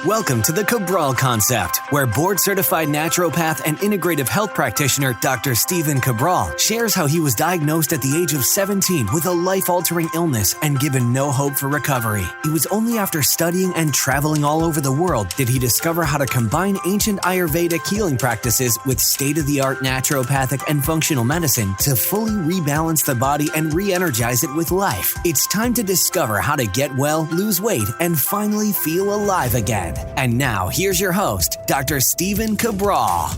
Welcome to the Cabral Concept, where board-certified naturopath and integrative health practitioner Dr. Stephen Cabral shares how he was diagnosed at the age of 17 with a life-altering illness and given no hope for recovery. It was only after studying and traveling all over the world did he discover how to combine ancient Ayurvedic healing practices with state-of-the-art naturopathic and functional medicine to fully rebalance the body and re-energize it with life. It's time to discover how to get well, lose weight, and finally feel alive again. And now, here's your host, Dr. Stephen Cabral. Hi,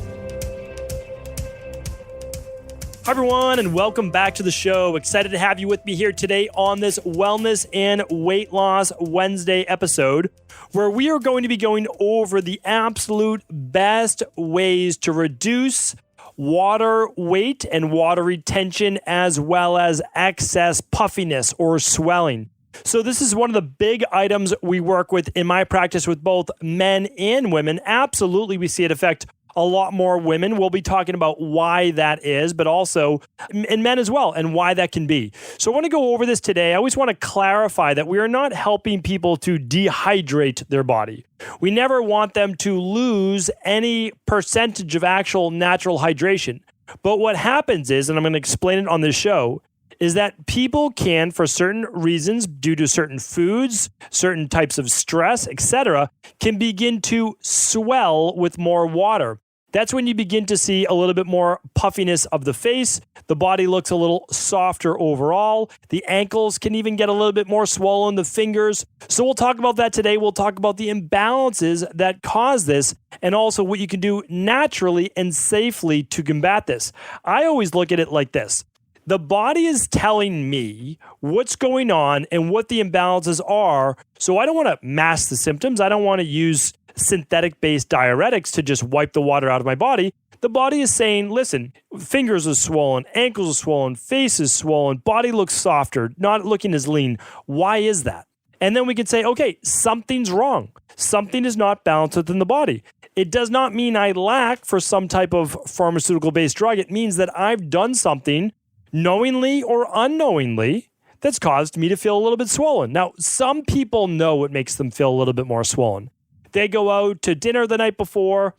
everyone, and welcome back to the show. Excited to have you with me here today on this Wellness and Weight Loss Wednesday episode, where we are going to be going over the absolute best ways to reduce water weight and water retention, as well as excess puffiness or swelling. So this is one of the big items we work with in my practice with both men and women. Absolutely, we see it affect a lot more women. We'll be talking about why that is, but also in men as well, and why that can be. So I want to go over this today. I always want to clarify that we are not helping people to dehydrate their body. We never want them to lose any percentage of actual natural hydration. But what happens is, and I'm going to explain it on this show, is that people can, for certain reasons, due to certain foods, certain types of stress, etc., can begin to swell with more water. That's when you begin to see a little bit more puffiness of the face. The body looks a little softer overall. The ankles can even get a little bit more swollen, the fingers. So we'll talk about that today. We'll talk about the imbalances that cause this and also what you can do naturally and safely to combat this. I always look at it like this. The body is telling me what's going on and what the imbalances are, so I don't want to mask the symptoms. I don't want to use synthetic-based diuretics to just wipe the water out of my body. The body is saying, listen, fingers are swollen, ankles are swollen, face is swollen, body looks softer, not looking as lean. Why is that? And then we can say, okay, something's wrong. Something is not balanced within the body. It does not mean I lack for some type of pharmaceutical-based drug. It means that I've done something knowingly or unknowingly, that's caused me to feel a little bit swollen. Now, some people know what makes them feel a little bit more swollen. They go out to dinner the night before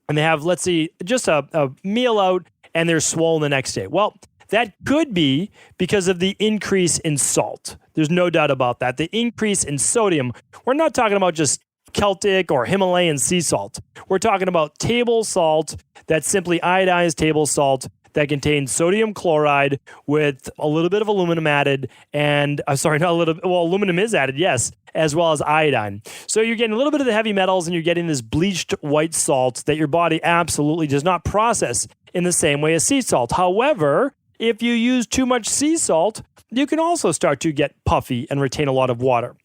and they have, let's see, just a meal out and they're swollen the next day. Well, that could be because of the increase in salt. There's no doubt about that. The increase in sodium. We're not talking about just Celtic or Himalayan sea salt. We're talking about table salt, that's simply iodized table salt, that contains sodium chloride with a little bit of aluminum added aluminum is added, yes, as well as iodine. So you're getting a little bit of the heavy metals and you're getting this bleached white salt that your body absolutely does not process in the same way as sea salt. However, if you use too much sea salt, you can also start to get puffy and retain a lot of water.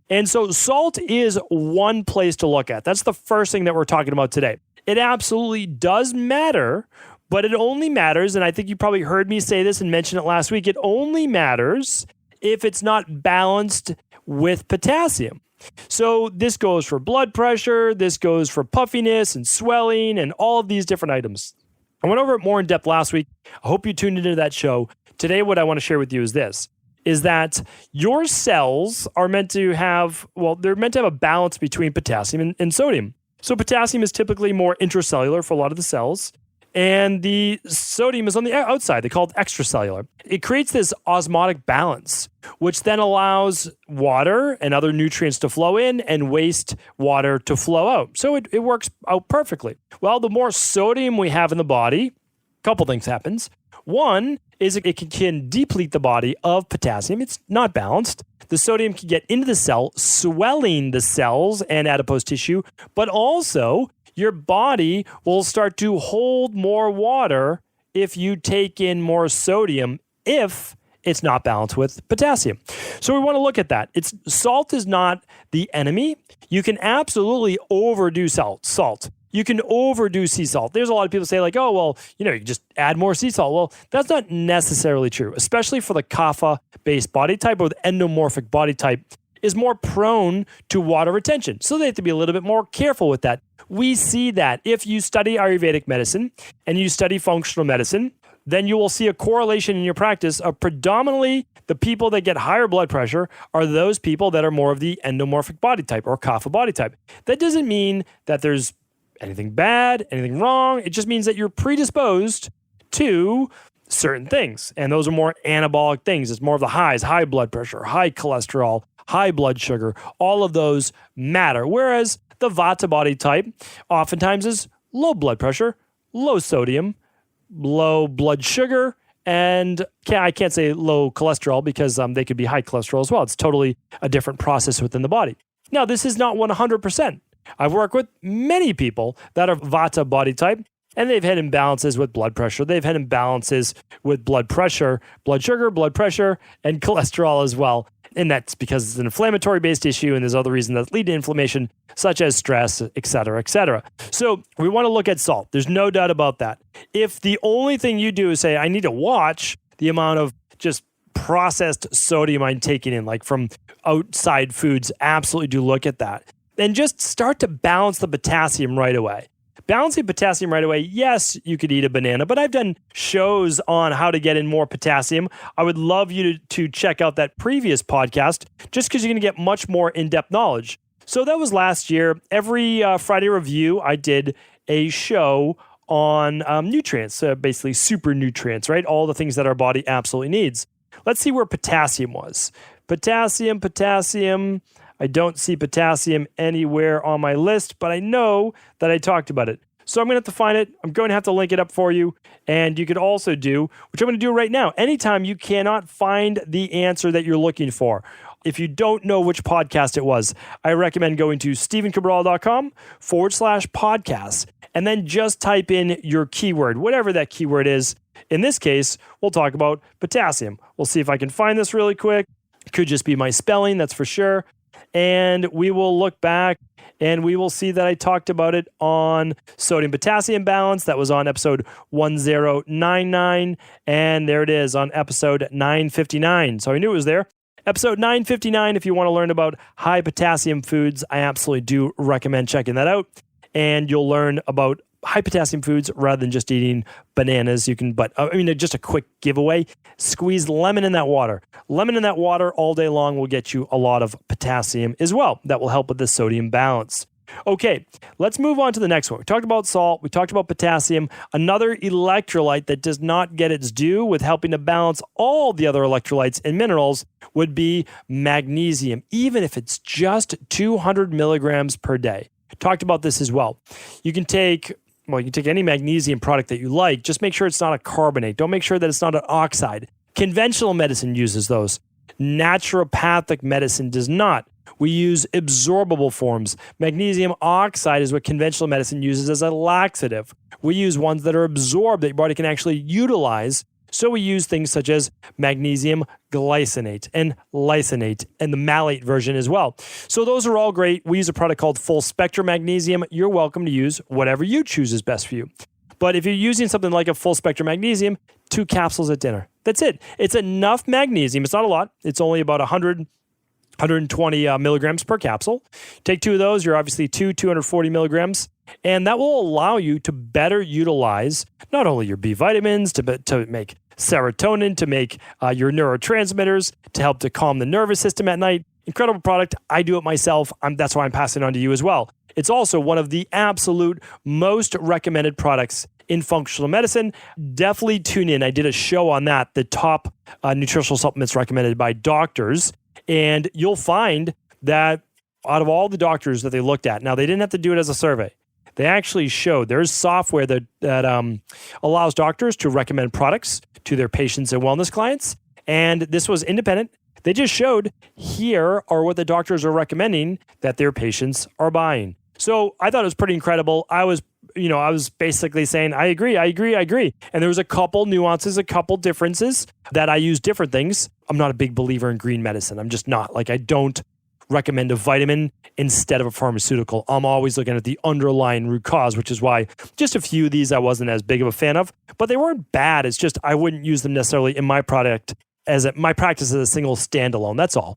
And so salt is one place to look at. That's the first thing that we're talking about today. It absolutely does matter, but it only matters, and I think you probably heard me say this and mention it last week, it only matters if it's not balanced with potassium. So this goes for blood pressure, this goes for puffiness and swelling and all of these different items. I went over it more in depth last week. I hope you tuned into that show. Today, what I want to share with you is this, is that your cells are meant to have, they're meant to have a balance between potassium and sodium. So potassium is typically more intracellular for a lot of the cells, and the sodium is on the outside. They call it extracellular. It creates this osmotic balance, which then allows water and other nutrients to flow in and waste water to flow out. So it works out perfectly. Well, the more sodium we have in the body, a couple things happens. One is it can deplete the body of potassium. It's not balanced. The sodium can get into the cell, swelling the cells and adipose tissue, but also your body will start to hold more water if you take in more sodium if it's not balanced with potassium. So we want to look at that. Salt is not the enemy. You can absolutely overdo salt. You can overdo sea salt. There's a lot of people say like, you can just add more sea salt. Well, that's not necessarily true, especially for the kapha-based body type or the endomorphic body type is more prone to water retention. So they have to be a little bit more careful with that. We see that if you study Ayurvedic medicine and you study functional medicine, then you will see a correlation in your practice of predominantly the people that get higher blood pressure are those people that are more of the endomorphic body type or kapha body type. That doesn't mean that there's anything bad, anything wrong. It just means that you're predisposed to certain things. And those are more anabolic things. It's more of the highs, high blood pressure, high cholesterol, high blood sugar. All of those matter. Whereas the vata body type oftentimes is low blood pressure, low sodium, low blood sugar, and I can't say low cholesterol because they could be high cholesterol as well. It's totally a different process within the body. Now, this is not 100%. I've worked with many people that are vata body type, and they've had imbalances with blood pressure. They've had imbalances with blood pressure, blood sugar, blood pressure, and cholesterol as well. And that's because it's an inflammatory-based issue, and there's other reasons that lead to inflammation, such as stress, et cetera, et cetera. So we want to look at salt. There's no doubt about that. If the only thing you do is say, I need to watch the amount of just processed sodium I'm taking in, like from outside foods, absolutely do look at that. Then just start to balance the potassium right away. Balancing potassium right away, yes, you could eat a banana, but I've done shows on how to get in more potassium. I would love you to check out that previous podcast just because you're going to get much more in-depth knowledge. So that was last year. Every Friday review, I did a show on nutrients, basically super nutrients, right? All the things that our body absolutely needs. Let's see where potassium was. Potassium. I don't see potassium anywhere on my list, but I know that I talked about it. So I'm going to have to find it. I'm going to have to link it up for you. And you could also do, which I'm going to do right now, anytime you cannot find the answer that you're looking for. If you don't know which podcast it was, I recommend going to stevencabral.com/podcast and then just type in your keyword, whatever that keyword is. In this case, we'll talk about potassium. We'll see if I can find this really quick. It could just be my spelling, that's for sure. And we will look back and we will see that I talked about it on sodium potassium balance. That was on episode 1099. And there it is on episode 959. So I knew it was there. Episode 959, if you want to learn about high potassium foods, I absolutely do recommend checking that out. And you'll learn about high potassium foods rather than just eating bananas. You can, just a quick giveaway, squeeze lemon in that water. Lemon in that water all day long will get you a lot of potassium as well. That will help with the sodium balance. Okay, let's move on to the next one. We talked about salt. We talked about potassium. Another electrolyte that does not get its due with helping to balance all the other electrolytes and minerals would be magnesium, even if it's just 200 milligrams per day. Talked about this as well. You can take any magnesium product that you like. Just make sure it's not a carbonate. Don't make sure that it's not an oxide. Conventional medicine uses those. Naturopathic medicine does not. We use absorbable forms. Magnesium oxide is what conventional medicine uses as a laxative. We use ones that are absorbed that your body can actually utilize. So we use things such as magnesium glycinate and lysine and the malate version as well. So those are all great. We use a product called full spectrum magnesium. You're welcome to use whatever you choose is best for you. But if you're using something like a full spectrum magnesium, 2 capsules at dinner. That's it. It's enough magnesium. It's not a lot. It's only about 120 milligrams per capsule. Take 2 of those. You're obviously 240 milligrams. And that will allow you to better utilize not only your B vitamins, to make serotonin, to make your neurotransmitters, to help to calm the nervous system at night. Incredible product. I do it myself. That's why I'm passing it on to you as well. It's also one of the absolute most recommended products in functional medicine. Definitely tune in. I did a show on that, the top nutritional supplements recommended by doctors. And you'll find that out of all the doctors that they looked at, now they didn't have to do it as a survey. They actually showed there's software that allows doctors to recommend products to their patients and wellness clients. And this was independent. They just showed here are what the doctors are recommending that their patients are buying. So I thought it was pretty incredible. I was basically saying, I agree. And there was a couple nuances, a couple differences that I use different things. I'm not a big believer in green medicine. I'm just not. I don't recommend a vitamin instead of a pharmaceutical. I'm always looking at the underlying root cause, which is why just a few of these I wasn't as big of a fan of, but they weren't bad. It's just I wouldn't use them necessarily in my practice as a single standalone. That's all.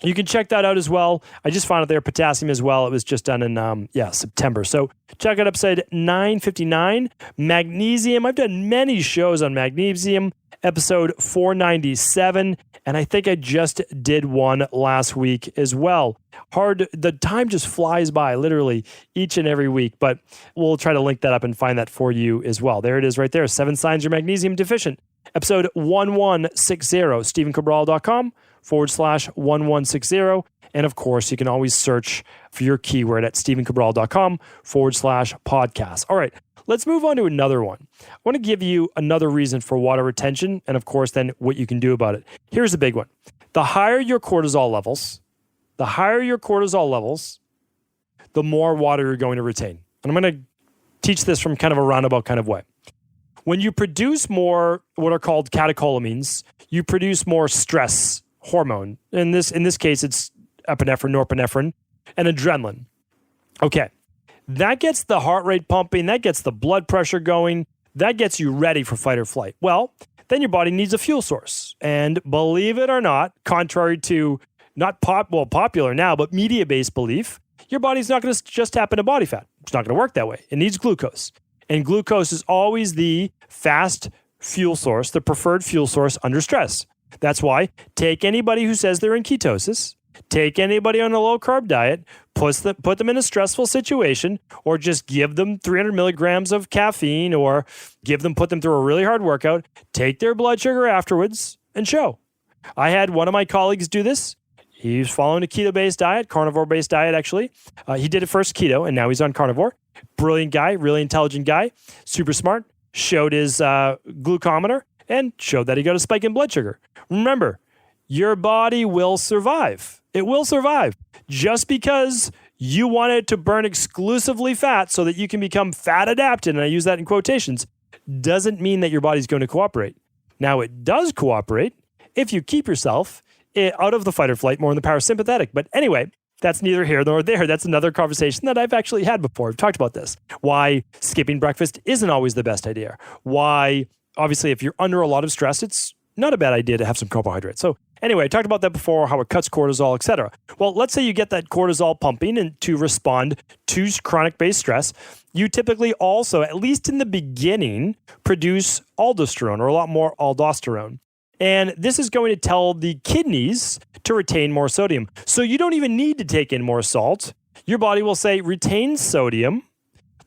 You can check that out as well. I just found out there potassium as well. It was just done in September. So check out episode 959. Magnesium. I've done many shows on magnesium. Episode 497. And I think I just did one last week as well. The time just flies by literally each and every week, but we'll try to link that up and find that for you as well. There it is right there. 7 signs you're magnesium deficient. Episode 1160, StephenCabral.com/1160. And of course, you can always search for your keyword at StephenCabral.com/podcast. All right, let's move on to another one. I want to give you another reason for water retention, and of course, then what you can do about it. Here's a big one. The higher your cortisol levels, the more water you're going to retain. And I'm going to teach this from kind of a roundabout kind of way. When you produce more what are called catecholamines, you produce more stress hormone. In this case, it's epinephrine, norepinephrine, and adrenaline. Okay, that gets the heart rate pumping, that gets the blood pressure going, that gets you ready for fight or flight. Well, then your body needs a fuel source. And believe it or not, contrary to not popular now, but media-based belief, your body's not going to just tap into body fat. It's not going to work that way. It needs glucose. And glucose is always the fast fuel source, the preferred fuel source under stress. That's why take anybody who says they're in ketosis, take anybody on a low-carb diet, put them in a stressful situation, or just give them 300 milligrams of caffeine, or put them through a really hard workout, take their blood sugar afterwards, and show. I had one of my colleagues do this. He was following a keto-based diet, carnivore-based diet, actually. He did it first keto, and now he's on carnivore. Brilliant guy, really intelligent guy, super smart, showed his glucometer, and showed that he got a spike in blood sugar. Remember, your body will survive. It will survive. Just because you want it to burn exclusively fat so that you can become fat adapted, and I use that in quotations, doesn't mean that your body's going to cooperate. Now, it does cooperate if you keep yourself out of the fight or flight, more in the parasympathetic. But anyway, that's neither here nor there. That's another conversation that I've actually had before. We've talked about this. Why skipping breakfast isn't always the best idea. Why, obviously, if you're under a lot of stress, it's not a bad idea to have some carbohydrates. So anyway, I talked about that before, how it cuts cortisol, etc. Well, let's say you get that cortisol pumping and to respond to chronic-based stress. You typically also, at least in the beginning, produce aldosterone or a lot more aldosterone. And this is going to tell the kidneys to retain more sodium. So you don't even need to take in more salt. Your body will say, retain sodium.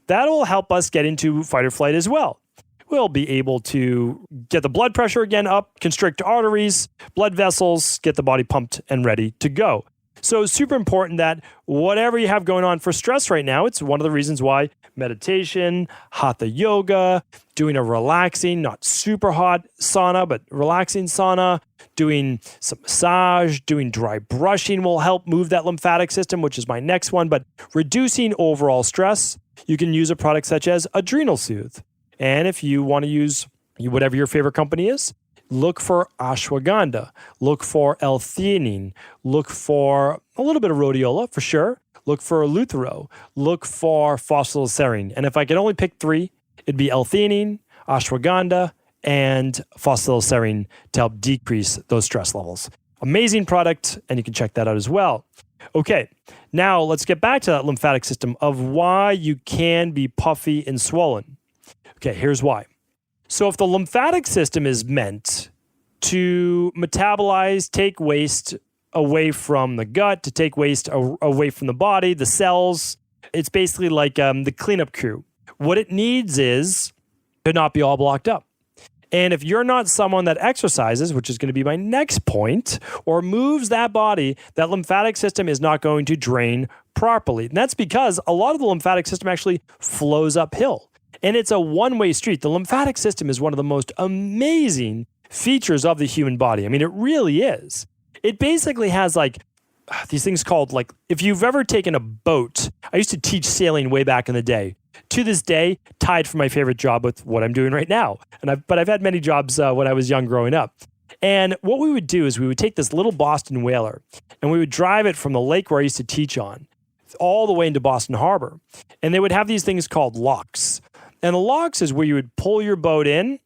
That'll help us get into fight or flight as well. We'll be able to get the blood pressure again up, constrict arteries, blood vessels, get the body pumped and ready to go. So it's super important that whatever you have going on for stress right now, it's one of the reasons why meditation, hatha yoga, doing a relaxing, not super hot sauna, but relaxing sauna, doing some massage, doing dry brushing will help move that lymphatic system, which is my next one. But reducing overall stress, you can use a product such as Adrenal Soothe. And if you want to use whatever your favorite company is, look for ashwagandha, look for L-theanine, look for a little bit of rhodiola for sure, look for Eleuthero, look for phosphatidylserine. And if I could only pick 3, it'd be L-theanine, ashwagandha, and phosphatidylserine to help decrease those stress levels. Amazing product, and you can check that out as well. Okay, now let's get back to that lymphatic system of why you can be puffy and swollen. Okay, here's why. So if the lymphatic system is meant to metabolize, take waste away from the gut, to take waste away from the body, the cells, it's basically like the cleanup crew. What it needs is to not be all blocked up. And if you're not someone that exercises, which is going to be my next point, or moves that body, that lymphatic system is not going to drain properly. And that's because a lot of the lymphatic system actually flows uphill. And it's a one-way street. The lymphatic system is one of the most amazing features of the human body. I mean, it really is. It basically has like these things called, like, if you've ever taken a boat, I used to teach sailing way back in the day. To this day, tied for my favorite job with what I'm doing right now. But I've had many jobs when I was young growing up. And what we would do is we would take this little Boston whaler and we would drive it from the lake where I used to teach on all the way into Boston Harbor. And they would have these things called locks. And the locks is where you would pull your boat in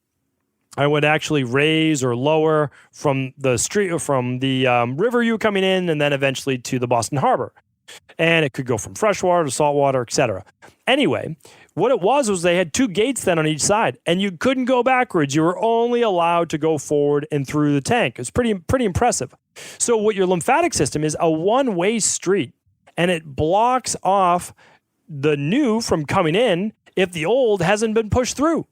I would actually raise or lower from the street or from the river you were coming in, and then eventually to the Boston Harbor. And it could go from freshwater to saltwater, etc. Anyway, what it was they had 2 gates then on each side, and you couldn't go backwards. You were only allowed to go forward and through the tank. It's pretty impressive. So what your lymphatic system is a one-way street, and it blocks off the new from coming in if the old hasn't been pushed through.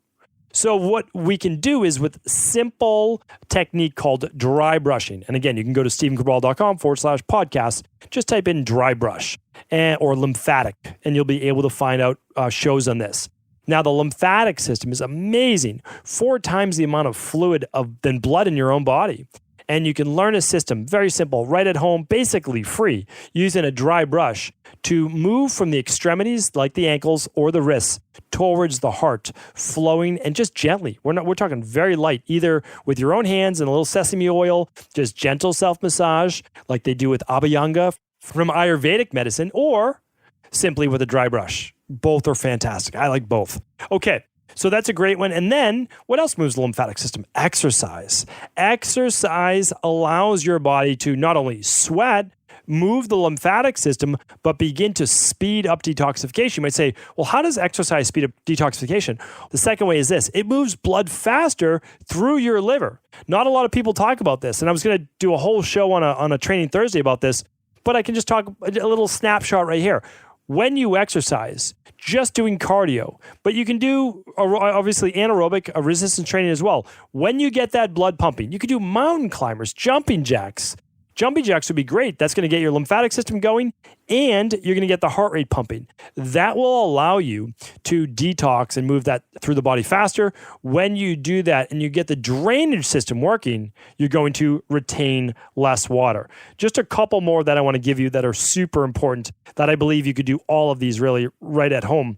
So what we can do is with simple technique called dry brushing. And again, you can go to stephencabral.com/podcast. Just type in dry brush or lymphatic, and you'll be able to find out shows on this. Now, the lymphatic system is amazing. 4 times the amount of fluid than blood in your own body. And you can learn a system, very simple, right at home, basically free, using a dry brush to move from the extremities, like the ankles or the wrists, towards the heart, flowing and just gently. We're talking very light, either with your own hands and a little sesame oil, just gentle self-massage, like they do with Abhyanga from Ayurvedic medicine, or simply with a dry brush. Both are fantastic. I like both. Okay. So that's a great one. And then what else moves the lymphatic system? Exercise. Exercise allows your body to not only sweat, move the lymphatic system, but begin to speed up detoxification. You might say, well, how does exercise speed up detoxification? The second way is this. It moves blood faster through your liver. Not a lot of people talk about this. And I was going to do a whole show on a Training Thursday about this, but I can just talk a little snapshot right here. When you exercise, just doing cardio, but you can do obviously anaerobic resistance training as well. When you get that blood pumping, you can do mountain climbers, jumping jacks. Jumping jacks would be great. That's going to get your lymphatic system going, and you're going to get the heart rate pumping. That will allow you to detox and move that through the body faster. When you do that and you get the drainage system working, you're going to retain less water. Just a couple more that I want to give you that are super important, that I believe you could do all of these really right at home,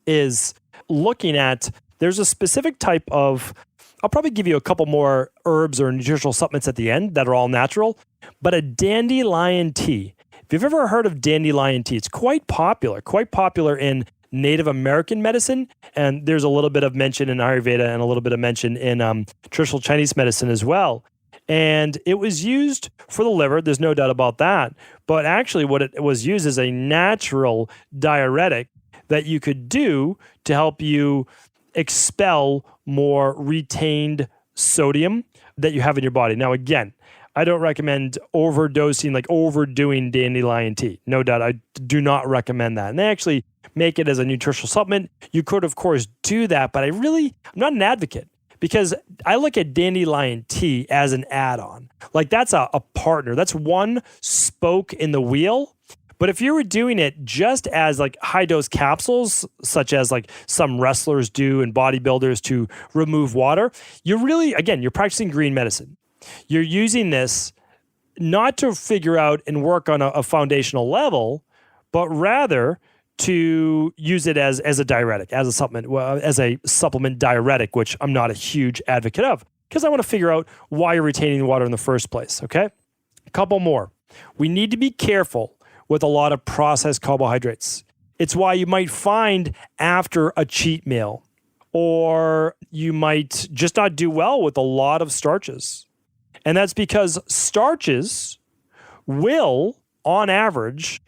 is looking at, there's a specific type of, I'll probably give you a couple more herbs or nutritional supplements at the end that are all natural, but a dandelion tea. If you've ever heard of dandelion tea, it's quite popular in Native American medicine. And there's a little bit of mention in Ayurveda and a little bit of mention in traditional Chinese medicine as well. And it was used for the liver. There's no doubt about that. But actually what it was used as a natural diuretic that you could do to help you expel more retained sodium that you have in your body. Now, again, I don't recommend overdosing, like overdoing dandelion tea. No doubt, I do not recommend that. And they actually make it as a nutritional supplement. You could, of course, do that, but I'm not an advocate, because I look at dandelion tea as an add-on. Like that's a partner. That's one spoke in the wheel. But if you were doing it just as like high-dose capsules, such as like some wrestlers do and bodybuilders to remove water, you're practicing green medicine. You're using this not to figure out and work on a foundational level, but rather to use it as a diuretic, as a supplement diuretic, which I'm not a huge advocate of, because I want to figure out why you're retaining the water in the first place, okay? A couple more. We need to be careful with a lot of processed carbohydrates. It's why you might find after a cheat meal, or you might just not do well with a lot of starches. And that's because starches will, on average,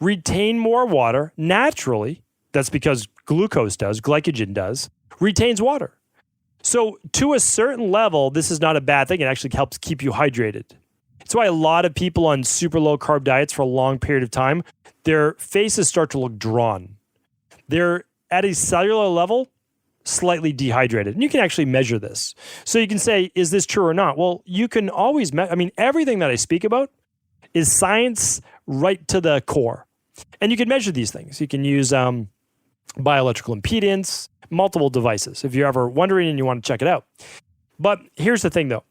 retain more water naturally. That's because glycogen does, retains water. So to a certain level, this is not a bad thing. It actually helps keep you hydrated. It's why a lot of people on super low carb diets for a long period of time, their faces start to look drawn. They're at a cellular level, slightly dehydrated. And you can actually measure this. So you can say, is this true or not? Well, you can always everything that I speak about is science right to the core. And you can measure these things. You can use bioelectrical impedance, multiple devices, if you're ever wondering and you want to check it out. But here's the thing though.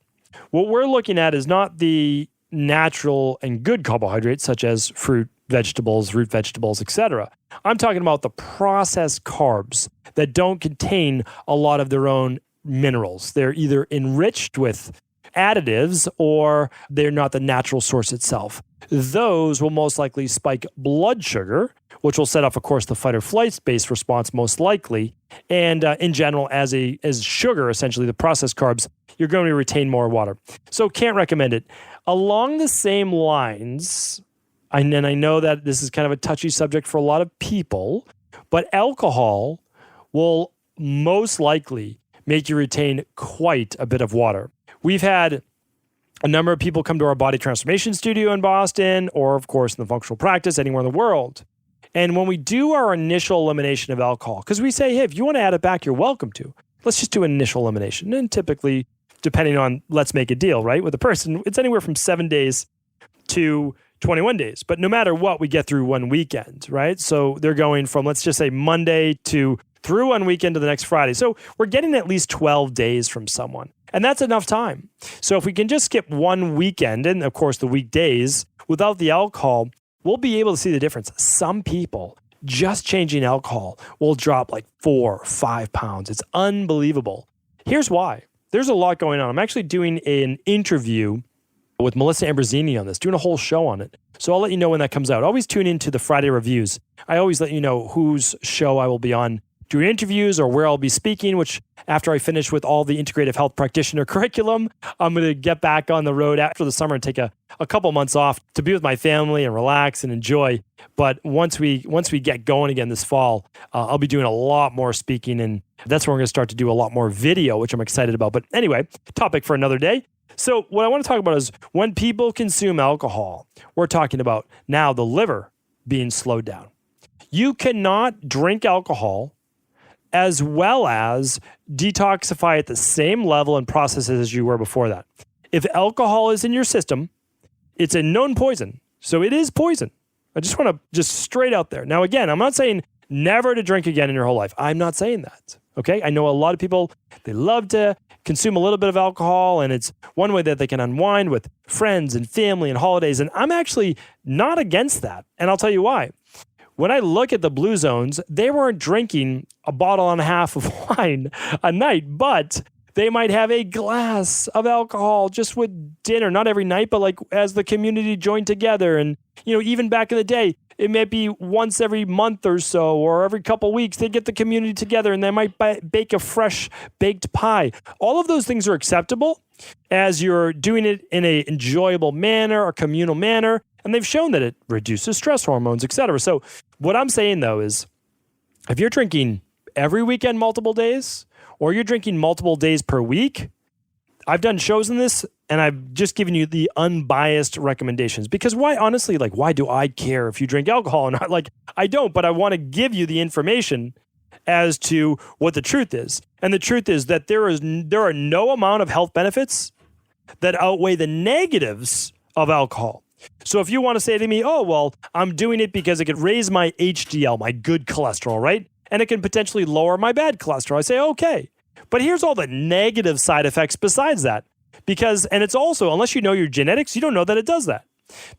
What we're looking at is not the natural and good carbohydrates, such as fruit, vegetables, root vegetables, etc. I'm talking about the processed carbs that don't contain a lot of their own minerals. They're either enriched with additives or they're not the natural source itself. Those will most likely spike blood sugar, which will set off, of course, the fight or flight-based response most likely. And in general, as sugar, essentially the processed carbs, you're going to retain more water. So can't recommend it. Along the same lines, and I know that this is kind of a touchy subject for a lot of people, but alcohol will most likely make you retain quite a bit of water. We've had a number of people come to our body transformation studio in Boston, or of course in the functional practice anywhere in the world. And when we do our initial elimination of alcohol, because we say, hey, if you want to add it back, you're welcome to. Let's just do initial elimination. And typically, depending on, let's make a deal, right? With a person, it's anywhere from 7 days to 21 days. But no matter what, we get through one weekend, right? So they're going from, let's just say Monday through one weekend to the next Friday. So we're getting at least 12 days from someone. And that's enough time. So if we can just skip one weekend, and of course the weekdays, without the alcohol, we'll be able to see the difference. Some people, just changing alcohol will drop like 4 or 5 pounds. It's unbelievable. Here's why. There's a lot going on. I'm actually doing an interview with Melissa Ambrosini on this, doing a whole show on it. So I'll let you know when that comes out. Always tune into the Friday reviews. I always let you know whose show I will be on doing interviews or where I'll be speaking, which after I finish with all the integrative health practitioner curriculum, I'm going to get back on the road after the summer and take a couple months off to be with my family and relax and enjoy. But once we get going again this fall, I'll be doing a lot more speaking, and that's where we're going to start to do a lot more video, which I'm excited about. But anyway, topic for another day. So what I want to talk about is when people consume alcohol, we're talking about now the liver being slowed down. You cannot drink alcohol as well as detoxify at the same level and processes as you were before that. If alcohol is in your system, it's a known poison. So it is poison. I just want to straight out there. Now, again, I'm not saying never to drink again in your whole life. I'm not saying that. Okay. I know a lot of people, they love to consume a little bit of alcohol, and it's one way that they can unwind with friends and family and holidays. And I'm actually not against that. And I'll tell you why. When I look at the Blue Zones, they weren't drinking a bottle and a half of wine a night, but they might have a glass of alcohol just with dinner, not every night, but like as the community joined together. And, even back in the day, it may be once every month or so, or every couple weeks, they get the community together and they might bake a fresh baked pie. All of those things are acceptable as you're doing it in an enjoyable manner, a communal manner. And they've shown that it reduces stress hormones, et cetera. So what I'm saying, though, is if you're drinking every weekend multiple days, or you're drinking multiple days per week, I've done shows on this, and I've just given you the unbiased recommendations. Because why, honestly, why do I care if you drink alcohol or not? I don't, but I want to give you the information as to what the truth is. And the truth is that there are no amount of health benefits that outweigh the negatives of alcohol. So if you want to say to me, oh, well, I'm doing it because it could raise my HDL, my good cholesterol, right? And it can potentially lower my bad cholesterol. I say, okay. But here's all the negative side effects besides that. And it's also, unless you know your genetics, you don't know that it does that.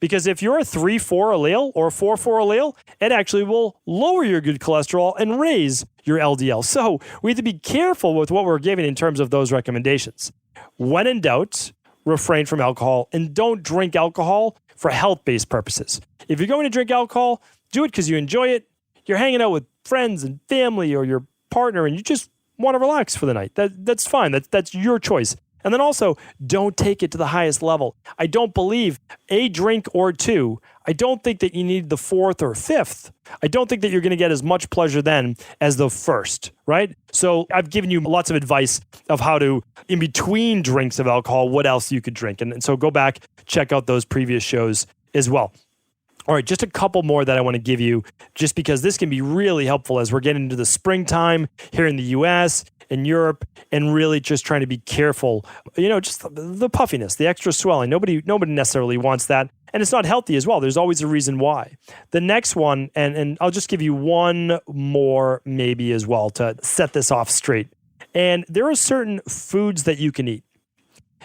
Because if you're a 3-4 allele or a 4-4 allele, it actually will lower your good cholesterol and raise your LDL. So we have to be careful with what we're giving in terms of those recommendations. When in doubt, refrain from alcohol and don't drink alcohol for health-based purposes. If you're going to drink alcohol, do it because you enjoy it. You're hanging out with friends and family or your partner and you just want to relax for the night. That's fine. That's your choice. And then also, don't take it to the highest level. I don't believe a drink or two. I don't think that you need the fourth or fifth. I don't think that you're going to get as much pleasure then as the first, right? So I've given you lots of advice of how to, in between drinks of alcohol, what else you could drink. And so go back, check out those previous shows as well. All right, just a couple more that I want to give you, just because this can be really helpful as we're getting into the springtime here in the US and Europe, and really just trying to be careful, just the puffiness, the extra swelling. Nobody necessarily wants that. And it's not healthy as well. There's always a reason why. The next one, and I'll just give you one more maybe as well to set this off straight. And there are certain foods that you can eat.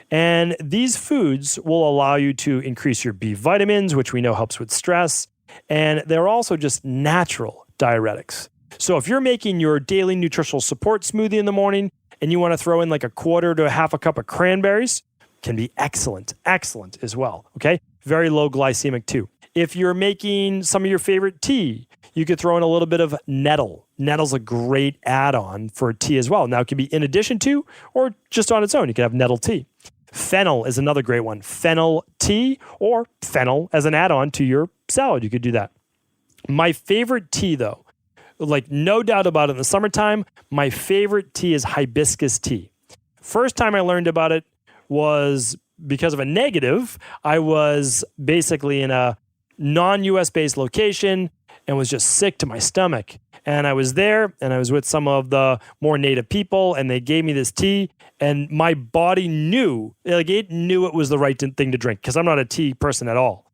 And these foods will allow you to increase your B vitamins, which we know helps with stress. And they're also just natural diuretics. So if you're making your daily nutritional support smoothie in the morning and you want to throw in like a quarter to a half a cup of cranberries, can be excellent as well. Okay. Very low glycemic too. If you're making some of your favorite tea, you could throw in a little bit of nettle. Nettle's a great add-on for tea as well. Now, it can be in addition to or just on its own. You can have nettle tea. Fennel is another great one. Fennel tea or fennel as an add-on to your salad. You could do that. My favorite tea, though, like no doubt about it, in the summertime, my favorite tea is hibiscus tea. First time I learned about it was because of a negative. I was basically in a non-US based location and was just sick to my stomach. And I was there and I was with some of the more native people and they gave me this tea and my body knew, like it knew it was the right thing to drink because I'm not a tea person at all.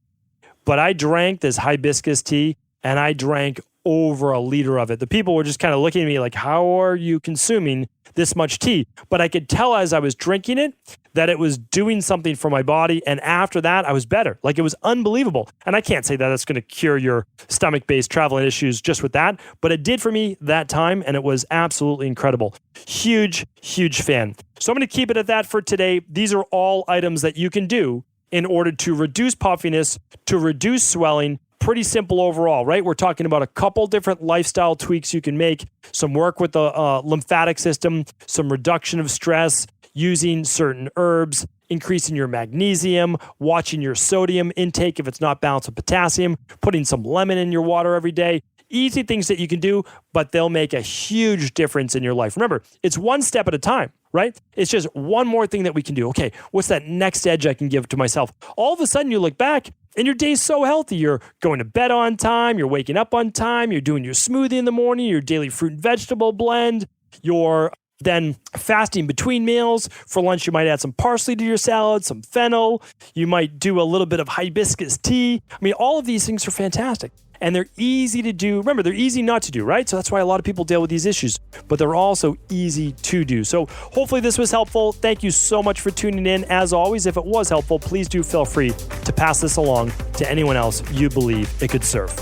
But I drank this hibiscus tea and I drank over a liter of it. The people were just kind of looking at me like, how are you consuming this much tea? But I could tell as I was drinking it that it was doing something for my body. And after that, I was better. Like it was unbelievable. And I can't say that that's going to cure your stomach-based traveling issues just with that, but it did for me that time. And it was absolutely incredible. Huge, huge fan. So I'm going to keep it at that for today. These are all items that you can do in order to reduce puffiness, to reduce swelling. Pretty simple overall, right? We're talking about a couple different lifestyle tweaks you can make, some work with the lymphatic system, some reduction of stress, using certain herbs, increasing your magnesium, watching your sodium intake if it's not balanced with potassium, putting some lemon in your water every day. Easy things that you can do, but they'll make a huge difference in your life. Remember, it's one step at a time, right? It's just one more thing that we can do. Okay, what's that next edge I can give to myself? All of a sudden you look back and your day's so healthy. You're going to bed on time. You're waking up on time. You're doing your smoothie in the morning, your daily fruit and vegetable blend. You're then fasting between meals. For lunch, you might add some parsley to your salad, some fennel. You might do a little bit of hibiscus tea. I mean, all of these things are fantastic. And they're easy to do. Remember, they're easy not to do, right? So that's why a lot of people deal with these issues, but they're also easy to do. So hopefully this was helpful. Thank you so much for tuning in. As always, if it was helpful, please do feel free to pass this along to anyone else you believe it could serve.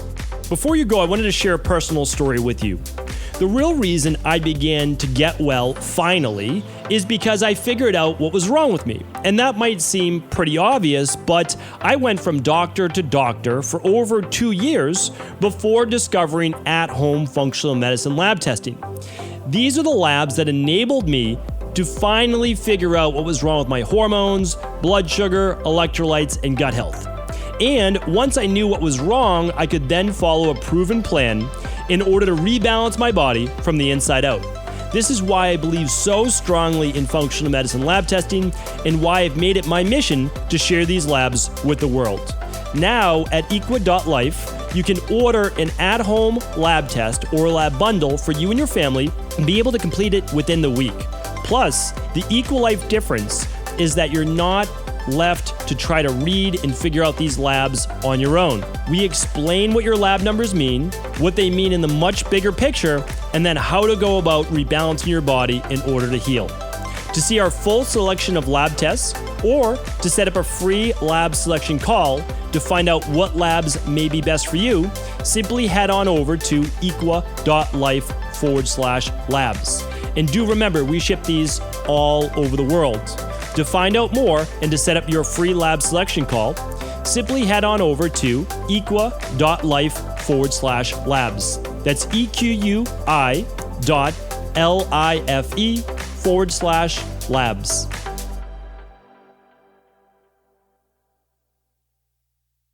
Before you go, I wanted to share a personal story with you. The real reason I began to get well finally is because I figured out what was wrong with me. And that might seem pretty obvious, but I went from doctor to doctor for over 2 years before discovering at-home functional medicine lab testing. These are the labs that enabled me to finally figure out what was wrong with my hormones, blood sugar, electrolytes, and gut health. And once I knew what was wrong, I could then follow a proven plan in order to rebalance my body from the inside out. This is why I believe so strongly in functional medicine lab testing and why I've made it my mission to share these labs with the world. Now at equa.life, you can order an at-home lab test or lab bundle for you and your family and be able to complete it within the week. Plus, the EquaLife difference is that you're not left to try to read and figure out these labs on your own. We explain what your lab numbers mean, what they mean in the much bigger picture, and then how to go about rebalancing your body in order to heal. To see our full selection of lab tests or to set up a free lab selection call to find out what labs may be best for you, simply head on over to equa.life/labs. And do remember, we ship these all over the world. To find out more and to set up your free lab selection call, simply head on over to equa.life/labs. That's EQUI.LIFE/labs.